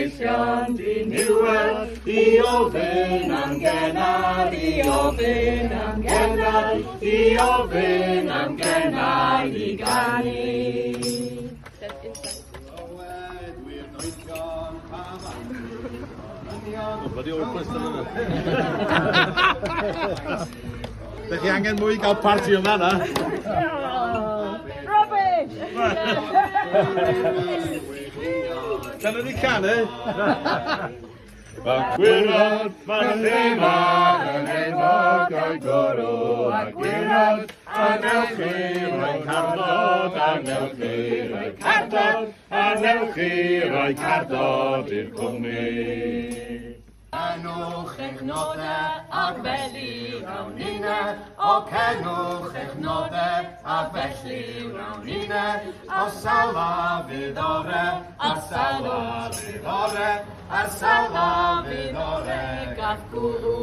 fendillion di niwed, I ofyn am genad, I ofyn am genad, I ofyn am genad I ganu. Bloody old question, isn't it? Dych chi angen mwy i gael parti yma, na? Rubbish! Dyna ni canu? Gwyrod, mae'n ddimar yn enwog o'i gwrw, a gwyrod, anewch chi roi cardod, anewch chi roi cardod, anewch chi roi cardod i'r cwmni. Cenwch eich nodau ac felly rawn unna, o cenwch eich nodau ac felly rawn unna, a salwa fydd ore, a salwa fydd ore, a salwa fydd ore gath gwrw.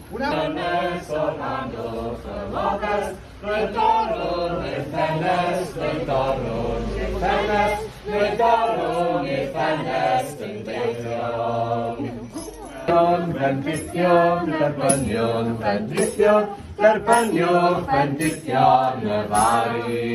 Ffenest o'r rhannwch y loges, rydorwn i'r ffenest, rydorwn i'r ffenest, rydorwn i'r ffenest yn deithion. Fendithion, derbynion, fendithion, derbynion, fendithion y fari.